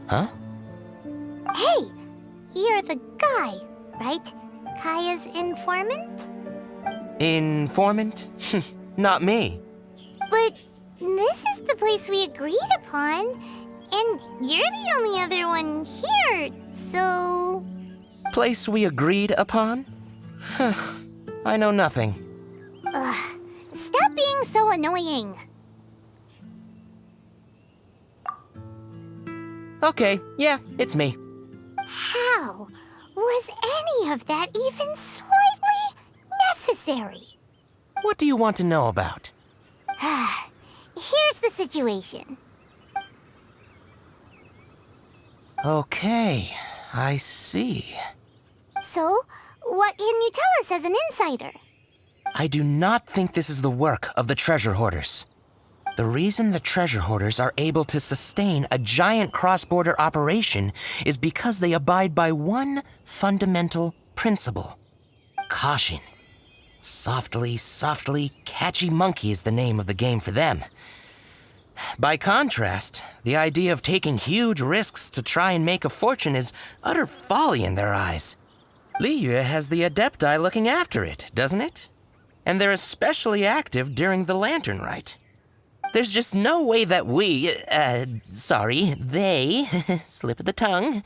Huh? Hey, you're the guy, right? Kaya's informant? Informant? Not me. But this is the place we agreed upon, and you're the only other one here, so... Place we agreed upon? I know nothing. Ugh, stop being so annoying. Okay, yeah, it's me. How was any of that even slightly necessary? What do you want to know about? Here's the situation. Okay, I see. So, what can you tell us as an insider? I do not think this is the work of the treasure hoarders. The reason the treasure hoarders are able to sustain a giant cross-border operation is because they abide by one fundamental principle. Caution. Softly, softly, catchy monkey is the name of the game for them. By contrast, the idea of taking huge risks to try and make a fortune is utter folly in their eyes. Liyue has the Adepti looking after it, doesn't it? And they're especially active during the Lantern Rite. There's just no way that they, slip of the tongue,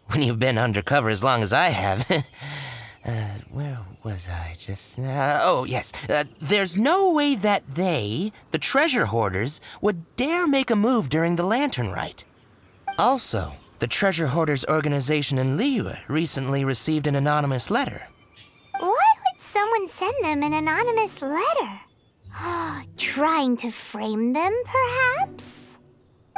when you've been undercover as long as I have. Where was I just now? Oh, yes. There's no way that they, the treasure hoarders, would dare make a move during the Lantern Rite. Also, the treasure hoarders organization in Liyue recently received an anonymous letter. Why would someone send them an anonymous letter? Trying to frame them, perhaps?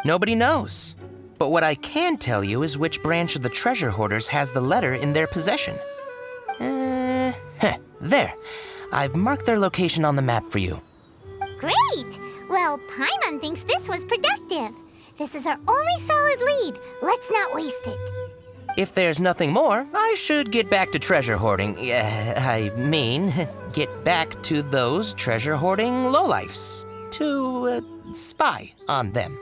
Nobody knows. But what I can tell you is which branch of the treasure hoarders has the letter in their possession. There. I've marked their location on the map for you. Great! Well, Paimon thinks this was productive. This is our only solid lead. Let's not waste it. If there's nothing more, I should get back to treasure hoarding. Get back to those treasure hoarding lowlifes. To, spy on them.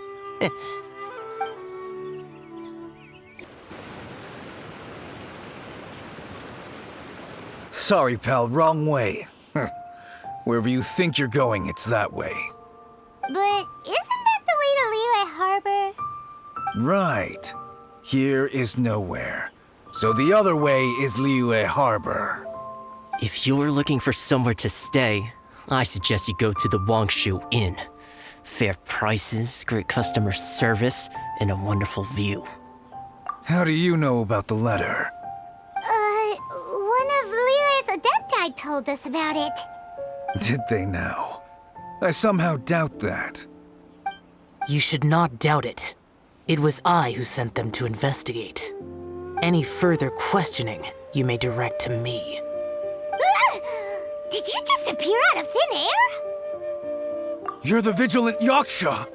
Sorry, pal, wrong way. Wherever you think you're going, it's that way. But isn't that the way to Liyue Harbor? Right. Here is nowhere. So the other way is Liyue Harbor. If you're looking for somewhere to stay, I suggest you go to the Wangshu Inn. Fair prices, great customer service, and a wonderful view. How do you know about the letter? One of Liyue's Adepti told us about it. Did they now? I somehow doubt that. You should not doubt it. It was I who sent them to investigate. Any further questioning you may direct to me. Did you just appear out of thin air? You're the vigilant Yaksha!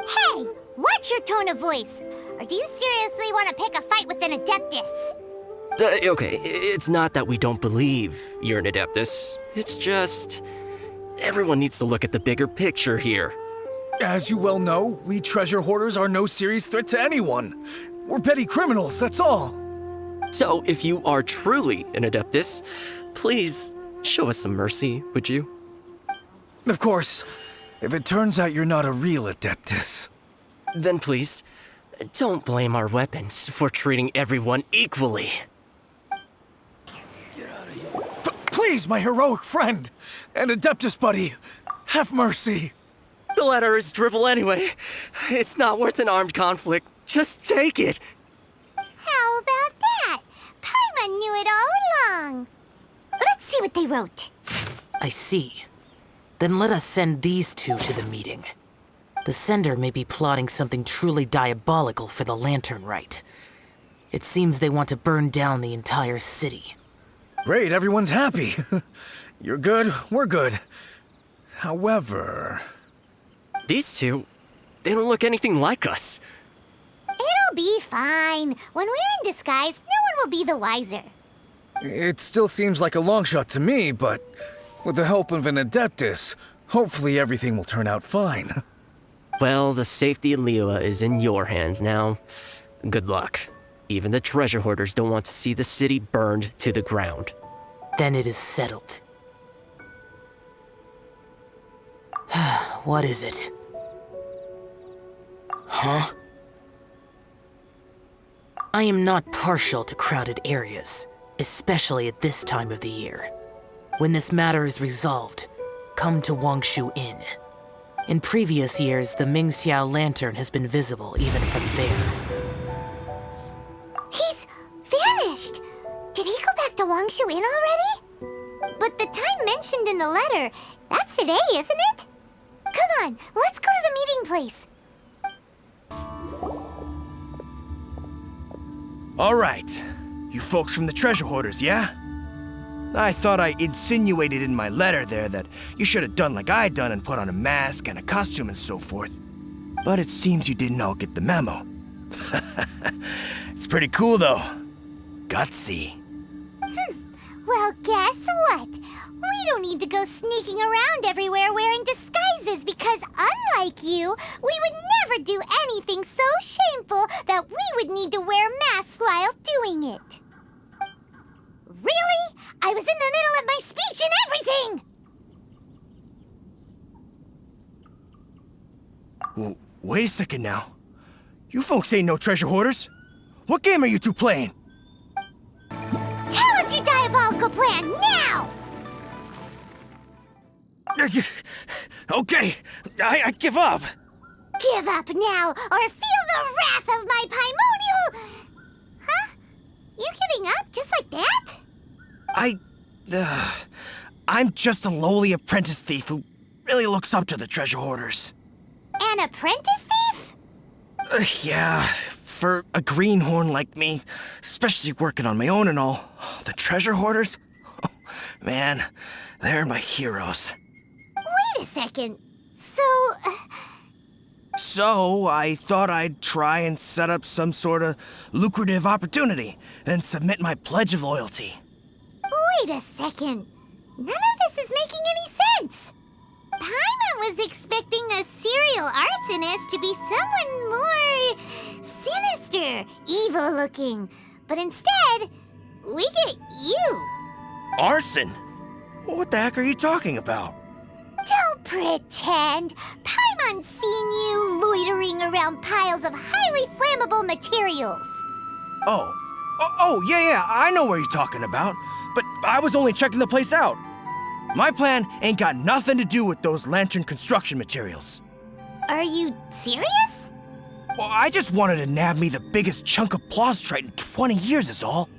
Hey, watch your tone of voice. Or do you seriously want to pick a fight with an Adeptus? Okay, it's not that we don't believe you're an Adeptus. It's just... everyone needs to look at the bigger picture here. As you well know, we treasure hoarders are no serious threat to anyone. We're petty criminals, that's all. So, if you are truly an Adeptus, please show us some mercy, would you? Of course, if it turns out you're not a real Adeptus. Then please, don't blame our weapons for treating everyone equally. Get out of here. Please, my heroic friend and Adeptus buddy, have mercy. The letter is drivel anyway. It's not worth an armed conflict. Just take it. How about that? Paimon knew it all along. Let's see what they wrote. I see. Then let us send these two to the meeting. The sender may be plotting something truly diabolical for the Lantern Rite. It seems they want to burn down the entire city. Great, everyone's happy. You're good, we're good. However... These two, they don't look anything like us. It'll be fine. When we're in disguise, no one will be the wiser. It still seems like a long shot to me, but with the help of an Adeptus, hopefully everything will turn out fine. Well, the safety of Liyue is in your hands now. Good luck. Even the treasure hoarders don't want to see the city burned to the ground. Then it is settled. What is it? Huh? I am not partial to crowded areas, especially at this time of the year. When this matter is resolved, come to Wangshu Inn. In previous years, the Mingxiao lantern has been visible even from there. He's vanished! Did he go back to Wangshu Inn already? But the time mentioned in the letter, that's today, isn't it? Come on, let's go to the meeting place. All right. You folks from the treasure hoarders, yeah? I thought I insinuated in my letter there that you should have done like I done and put on a mask and a costume and so forth. But it seems you didn't all get the memo. It's pretty cool, though. Gutsy. Well, guess what? We don't need to go sneaking around everywhere wearing disguises because, unlike you, we would never do anything so shameful that we would need to wear masks while doing it. Really? I was in the middle of my speech and everything! Well, wait a second now. You folks ain't no treasure hoarders. What game are you two playing? Tell us your diabolical plan now! Okay, I give up. Give up now, or feel the wrath of my Paimonial... Huh? You giving up just like that? I'm just a lowly apprentice thief who really looks up to the treasure hoarders. An apprentice thief? Yeah, for a greenhorn like me, especially working on my own and all, the treasure hoarders? Oh, man, they're my heroes. Wait a second. So, I thought I'd try and set up some sort of lucrative opportunity and submit my pledge of loyalty. Wait a second. None of this is making any sense. Paimon was expecting a serial arsonist to be someone more sinister, evil-looking. But instead, we get you. Arson? What the heck are you talking about? Don't pretend. Paimon's seen you loitering around piles of highly flammable materials. Oh, yeah, I know what you're talking about. But I was only checking the place out. My plan ain't got nothing to do with those lantern construction materials. Are you serious? Well, I just wanted to nab me the biggest chunk of plaustrite in 20 years is all.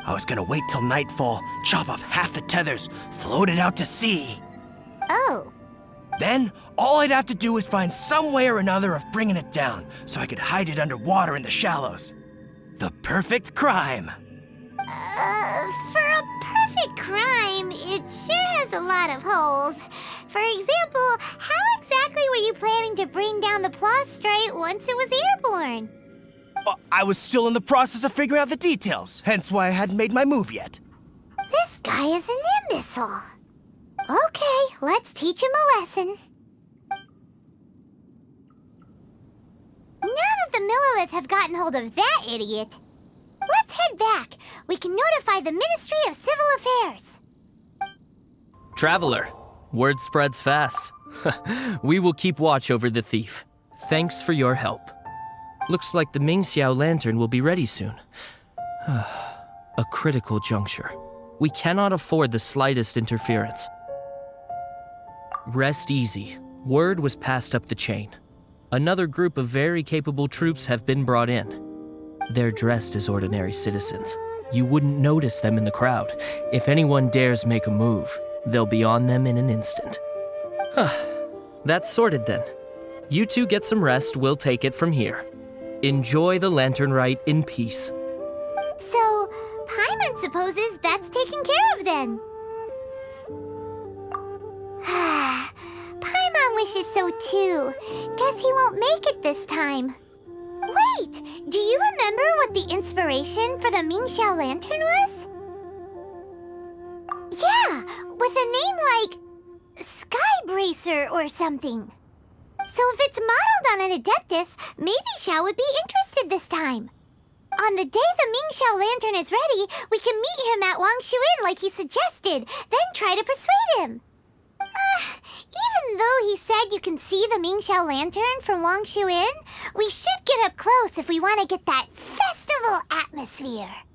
I was gonna wait till nightfall, chop off half the tethers, float it out to sea. Oh. Then, all I'd have to do is find some way or another of bringing it down so I could hide it underwater in the shallows. The perfect crime. For a perfect crime, it sure has a lot of holes. For example, how exactly were you planning to bring down the plaustrite once it was airborne? Well, I was still in the process of figuring out the details, hence why I hadn't made my move yet. This guy is an imbecile. Okay, let's teach him a lesson. Now that the Millelith have gotten hold of that idiot, let's head back. We can notify the Ministry of Civil Affairs. Traveler, word spreads fast. We will keep watch over the thief. Thanks for your help. Looks like the Mingxiao lantern will be ready soon. A critical juncture. We cannot afford the slightest interference. Rest easy. Word was passed up the chain. Another group of very capable troops have been brought in. They're dressed as ordinary citizens. You wouldn't notice them in the crowd. If anyone dares make a move, they'll be on them in an instant. That's sorted then. You two get some rest, we'll take it from here. Enjoy the lantern rite in peace. So, Paimon supposes that's taken care of then. Paimon wishes so too. Guess he won't make it this time. Wait, do you remember what the inspiration for the Mingxiao lantern was? Yeah, with a name like Skybracer or something. So if it's modeled on an Adeptus, maybe Xiao would be interested this time. On the day the Mingxiao lantern is ready, we can meet him at Wangshu Inn like he suggested, then try to persuade him. Even though he said you can see the Mingxiao lantern from Wangshu Inn, we should get up close if we want to get that festival atmosphere.